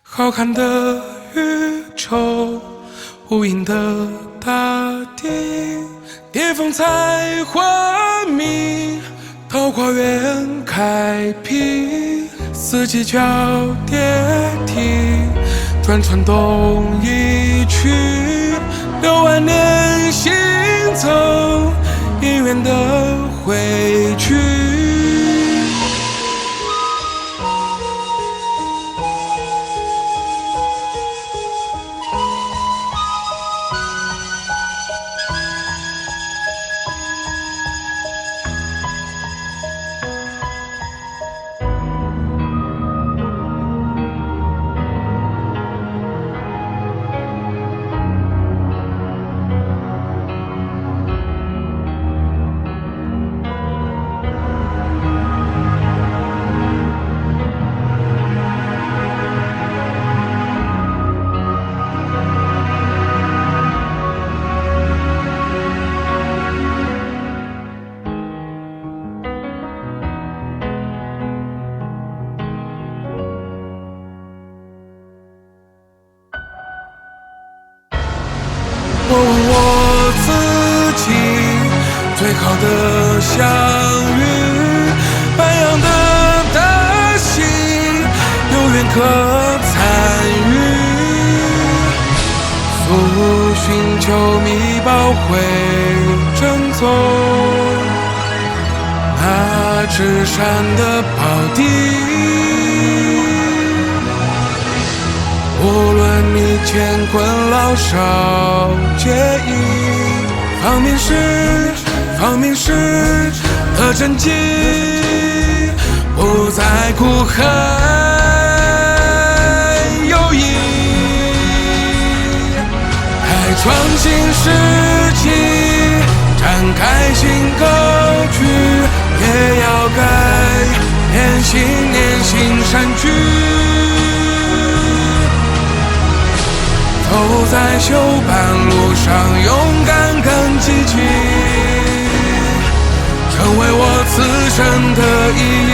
浩瀚的宇宙，无垠的大地，巅峰才华明，桃花源开辟，四季交叠替，转传东一曲，6万年行走，姻缘的汇聚。我问我自己，最好的相遇，般样的大戏，有缘可参与。诉寻求觅宝会正宗，那纸山的宝地。无论你乾坤老少皆宜，方明时的真迹，不再苦海游弋。开创新世纪，展开新格局，也要改变信念新善举。走在修半路上，勇敢更积极，成为我此生的意义。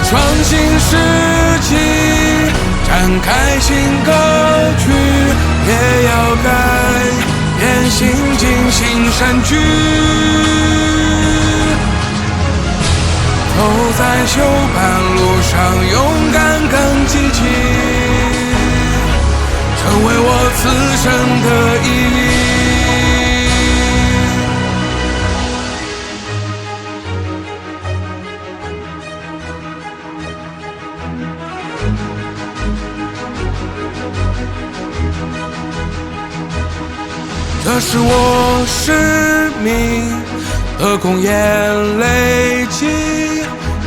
创新世纪，展开新格局，也要改变心境新善举。走在修半路上，勇敢更积极，成为我此生的意义。这是我使命的公演累积，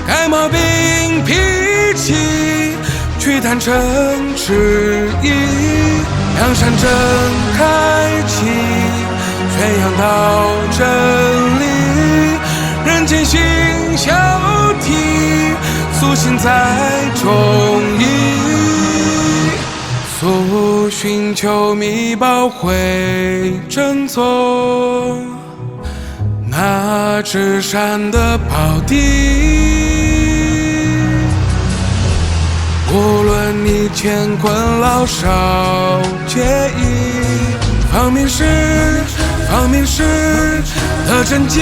改毛病脾气，去坦诚质疑，梁山正开启，宣扬到真理，人间新小题，苏醒在中医。诉寻求觅宝会正宗，那纸山的宝地。无论你乾坤老少皆宜，方明时的真迹，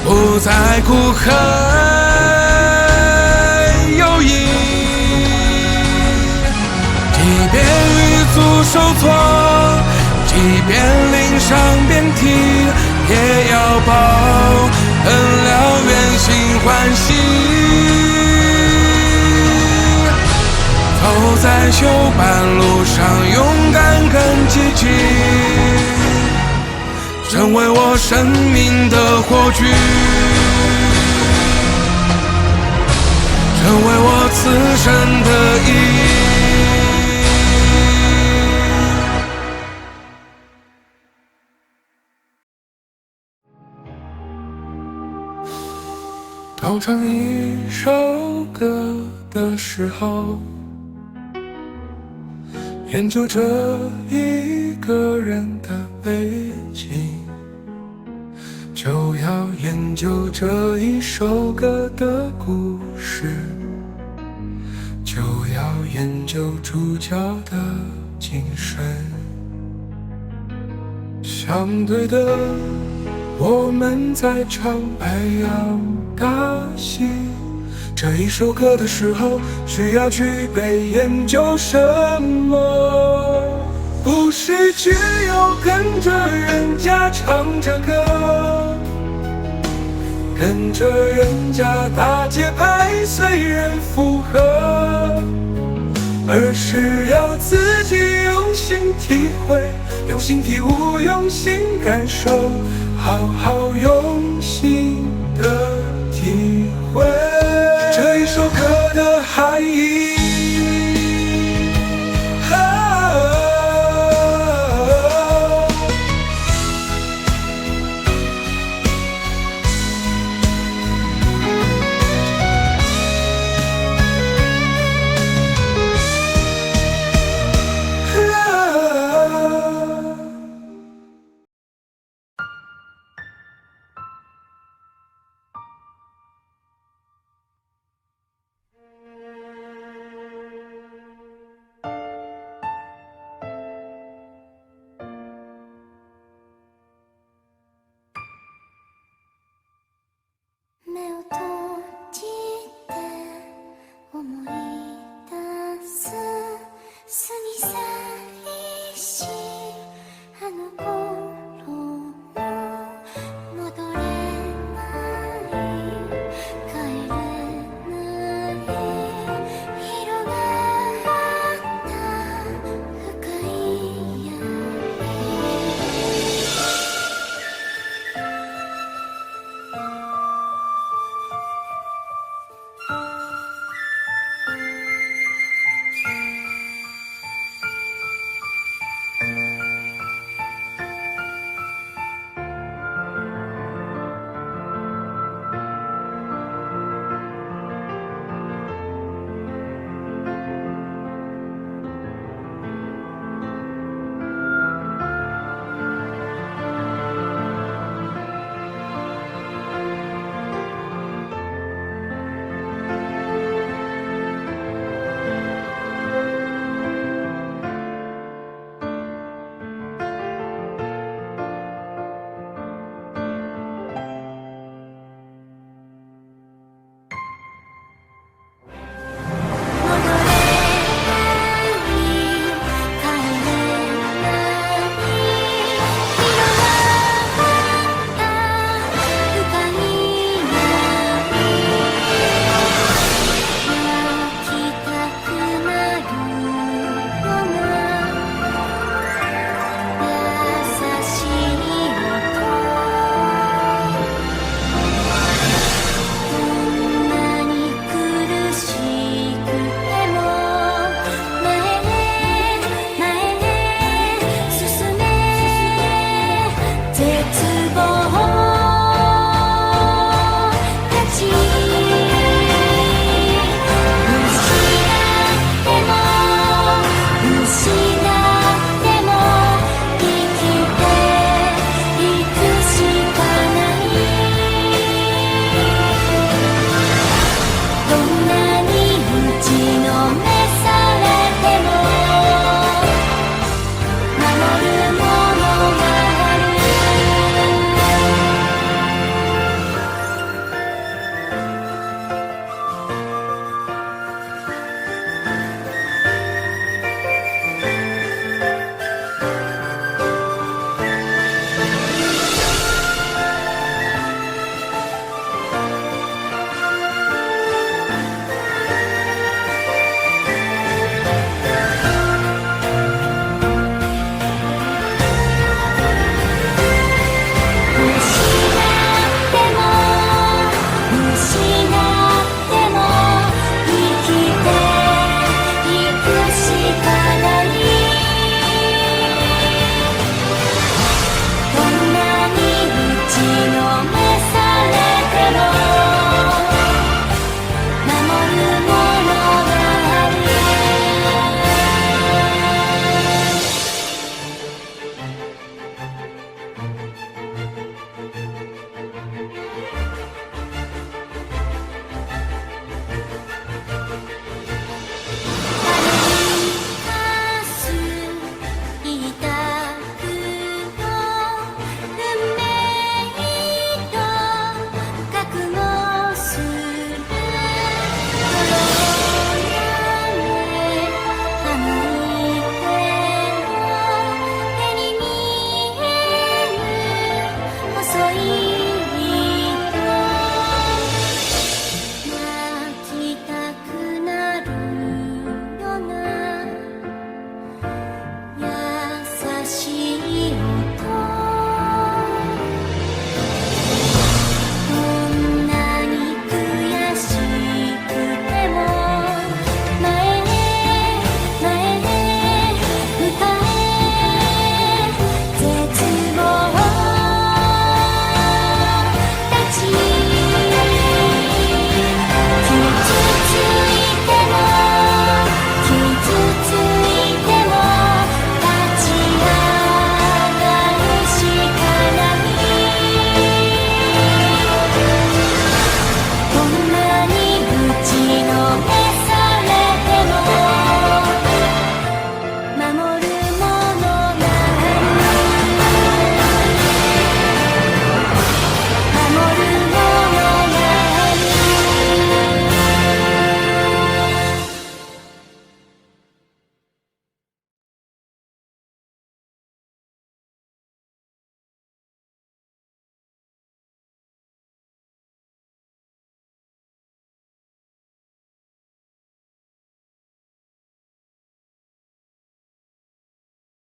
不再苦海游弋。即便遇阻受挫，即便临上遍体，也要报恩了愿心欢喜。走在修半路上，勇敢更积极，成为我生命的火炬。成为我此生的当唱一首歌的时候，研究着一个人的背景，就要研究这一首歌的故事，就要研究主角的精神。相对的，我们在唱白杨大戏，这一首歌的时候，需要具备研究什么？不是只有跟着人家唱着歌，跟着人家打节拍随人附和，而是要自己用心体会，用心体悟，用心感受，好好用心的体会这一首歌的含义。